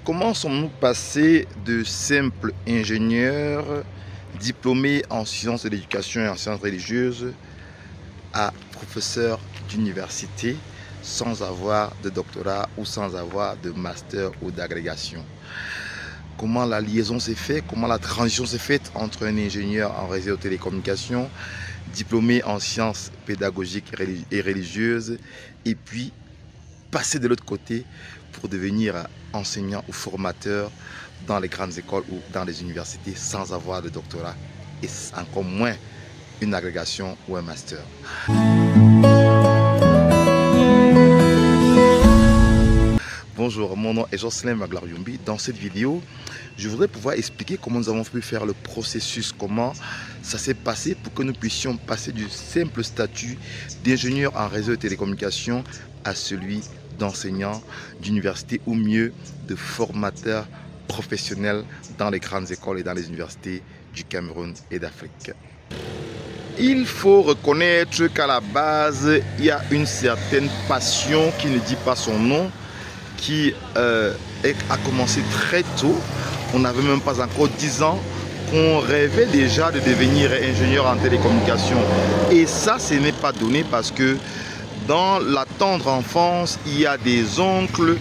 comment sommes-nous passés de simples ingénieurs diplômés en sciences de l'éducation et en sciences religieuses à professeurs d'université sans avoir de doctorat ou sans avoir de master ou d'agrégation? Comment la liaison s'est faite, comment la transition s'est faite entre un ingénieur en réseau télécommunications, diplômé en sciences pédagogiques et religieuses, et puis passer de l'autre côté pour devenir enseignant ou formateur dans les grandes écoles ou dans les universités sans avoir de doctorat et encore moins une agrégation ou un master. Bonjour, mon nom est Jocelyn Maglarioumbi. Dans cette vidéo, je voudrais pouvoir expliquer comment nous avons pu faire le processus, comment ça s'est passé pour que nous puissions passer du simple statut d'ingénieur en réseau de télécommunications à celui d'enseignant d'université ou mieux de formateur professionnel dans les grandes écoles et dans les universités du Cameroun et d'Afrique. Il faut reconnaître qu'à la base, il y a une certaine passion qui ne dit pas son nom, qui a commencé très tôt. On n'avait même pas encore 10 ans qu'on rêvait déjà de devenir ingénieur en télécommunications. Et ça, ce n'est pas donné parce que dans la tendre enfance, il y a des oncles,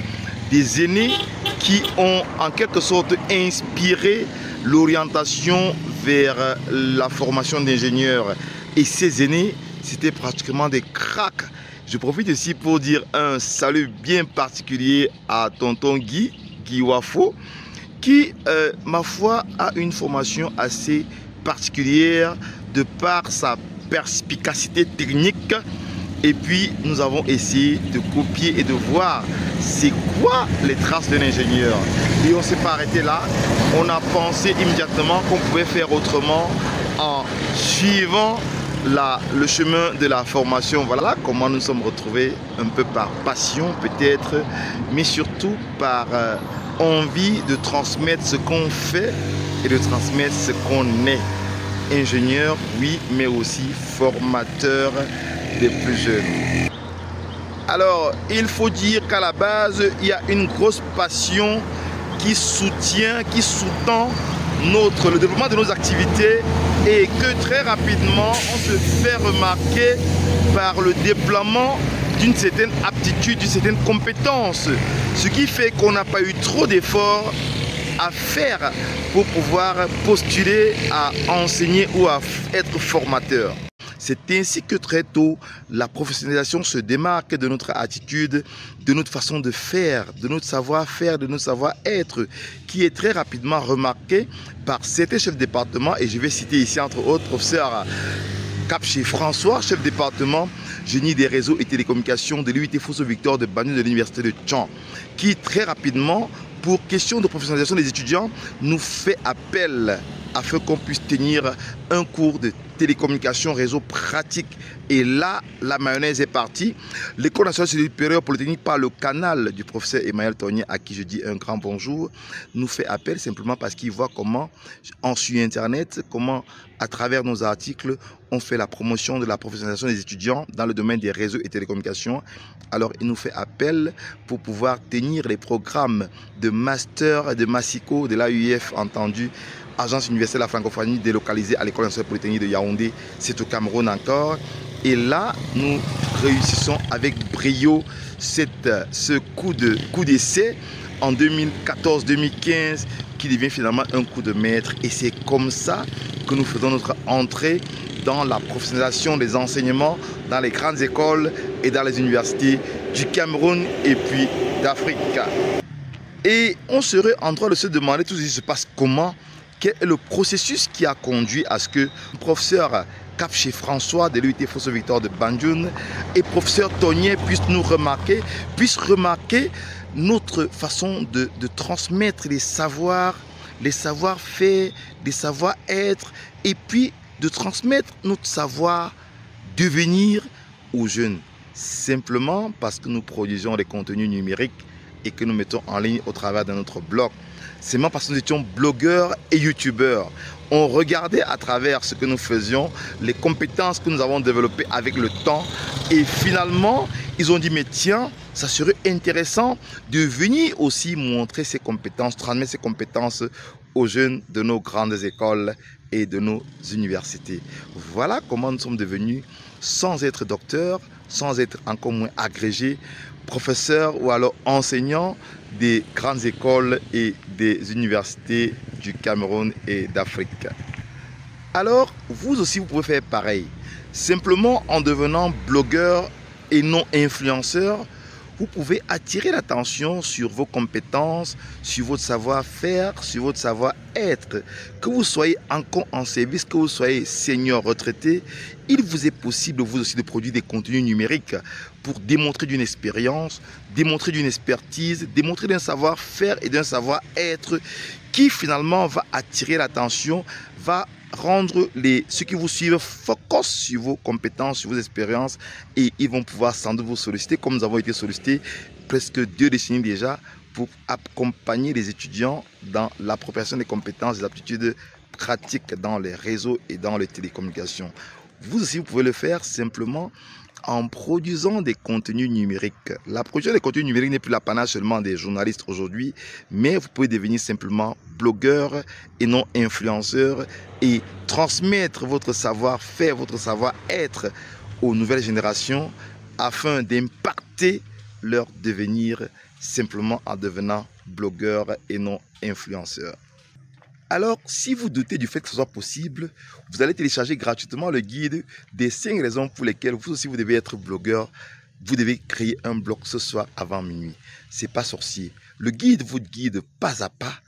des aînés qui ont en quelque sorte inspiré l'orientation vers la formation d'ingénieurs. Et ces aînés, c'était pratiquement des cracks. Je profite ici pour dire un salut bien particulier à tonton Guy Wafo, qui, ma foi, a une formation assez particulière de par sa perspicacité technique. Et puis, nous avons essayé de copier et de voir c'est quoi les traces d'un ingénieur. Et on ne s'est pas arrêté là. On a pensé immédiatement qu'on pouvait faire autrement en suivant le chemin de la formation. Voilà comment nous sommes retrouvés, un peu par passion peut-être, mais surtout par envie de transmettre ce qu'on fait et de transmettre ce qu'on est. Ingénieur, oui, mais aussi formateur des plus jeunes. Alors, il faut dire qu'à la base, il y a une grosse passion qui soutient, qui sous-tend le développement de nos activités et que très rapidement, on se fait remarquer par le déploiement d'une certaine aptitude, d'une certaine compétence. Ce qui fait qu'on n'a pas eu trop d'efforts à faire pour pouvoir postuler à enseigner ou à être formateur. C'est ainsi que très tôt, la professionnalisation se démarque de notre attitude, de notre façon de faire, de notre savoir-faire, de notre savoir-être, qui est très rapidement remarqué par certains chefs de département. Et je vais citer ici entre autres professeur Capché François, chef de département génie des réseaux et télécommunications de l'UIT Fosso Victor de Banjul de l'université de Tchang, qui très rapidement, pour question de professionnalisation des étudiants, nous fait appel afin qu'on puisse tenir un cours de télécommunication réseau pratique. Et là, la mayonnaise est partie. L'École nationale supérieure polytechnique, par le canal du professeur Emmanuel Tornier, à qui je dis un grand bonjour, nous fait appel simplement parce qu'il voit comment, sur Internet, comment à travers nos articles, on fait la promotion de la professionnalisation des étudiants dans le domaine des réseaux et télécommunications. Alors, il nous fait appel pour pouvoir tenir les programmes de master, de Massico, de l'AUF, entendu, Agence universelle de la francophonie délocalisée à l'École nationale polytechnique de Yaoundé, c'est au Cameroun encore. Et là, nous réussissons avec brio ce coup d'essai en 2014-2015 qui devient finalement un coup de maître. Et c'est comme ça que nous faisons notre entrée dans la professionnalisation des enseignements dans les grandes écoles et dans les universités du Cameroun et puis d'Afrique. Et on serait en droit de se demander tout ce qui se passe comment. Quel est le processus qui a conduit à ce que le professeur Capché François de l'UIT Fosso Victor de Banjul et professeur Tornier puissent remarquer notre façon de transmettre les savoirs, les savoir-faire, les savoir-être et puis de transmettre notre savoir-devenir aux jeunes. Simplement parce que nous produisons des contenus numériques et que nous mettons en ligne au travers de notre blog. C'est même parce que nous étions blogueurs et youtubeurs. On regardait à travers ce que nous faisions, les compétences que nous avons développées avec le temps. Et finalement, ils ont dit, mais tiens, ça serait intéressant de venir aussi montrer ses compétences, transmettre ses compétences aux jeunes de nos grandes écoles et de nos universités. Voilà comment nous sommes devenus, sans être docteurs, sans être encore moins agrégés, professeurs ou alors enseignants des grandes écoles et des universités du Cameroun et d'Afrique. Alors, vous aussi, vous pouvez faire pareil. Simplement en devenant blogueur et non influenceur, vous pouvez attirer l'attention sur vos compétences, sur votre savoir-faire, sur votre savoir-être. Que vous soyez encore en service, que vous soyez senior retraité, il vous est possible vous aussi de produire des contenus numériques pour démontrer d'une expérience, démontrer d'une expertise, démontrer d'un savoir-faire et d'un savoir-être qui finalement va attirer l'attention, va rendre ceux qui vous suivent focus sur vos compétences, sur vos expériences, et ils vont pouvoir sans doute vous solliciter comme nous avons été sollicités presque 2 décennies déjà pour accompagner les étudiants dans l'appropriation des compétences et des aptitudes pratiques dans les réseaux et dans les télécommunications. Vous aussi, vous pouvez le faire simplement en produisant des contenus numériques. La production des contenus numériques n'est plus l'apanage seulement des journalistes aujourd'hui, mais vous pouvez devenir simplement blogueur et non influenceur et transmettre votre savoir-faire, votre savoir-être aux nouvelles générations afin d'impacter leur devenir simplement en devenant blogueur et non influenceur. Alors, si vous doutez du fait que ce soit possible, vous allez télécharger gratuitement le guide des 5 raisons pour lesquelles vous aussi vous devez être blogueur. Vous devez créer un blog ce soir avant minuit. C'est pas sorcier. Le guide vous guide pas à pas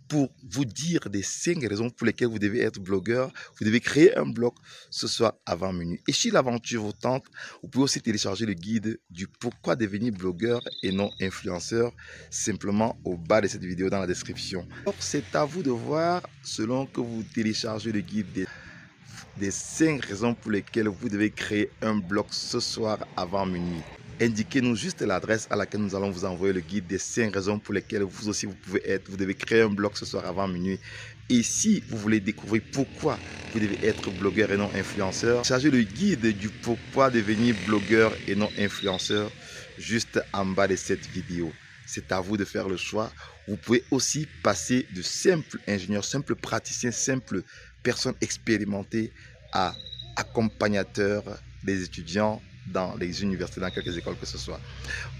pour vous dire des 5 raisons pour lesquelles vous devez être blogueur. Vous devez créer un blog ce soir avant minuit. Et si l'aventure vous tente, vous pouvez aussi télécharger le guide du pourquoi devenir blogueur et non influenceur simplement au bas de cette vidéo dans la description. C'est à vous de voir selon que vous téléchargez le guide des 5 raisons pour lesquelles vous devez créer un blog ce soir avant minuit. Indiquez-nous juste l'adresse à laquelle nous allons vous envoyer le guide des 5 raisons pour lesquelles vous aussi vous devez créer un blog ce soir avant minuit. Et si vous voulez découvrir pourquoi vous devez être blogueur et non influenceur, chargez le guide du pourquoi devenir blogueur et non influenceur juste en bas de cette vidéo. C'est à vous de faire le choix. Vous pouvez aussi passer de simple ingénieur, simple praticien, simple personne expérimentée à accompagnateur des étudiants dans les universités, dans quelques écoles que ce soit.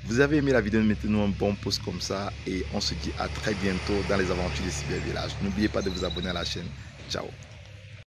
Vous avez aimé la vidéo, mettez-nous un bon pouce comme ça et on se dit à très bientôt dans les aventures des cybervillages. N'oubliez pas de vous abonner à la chaîne. Ciao.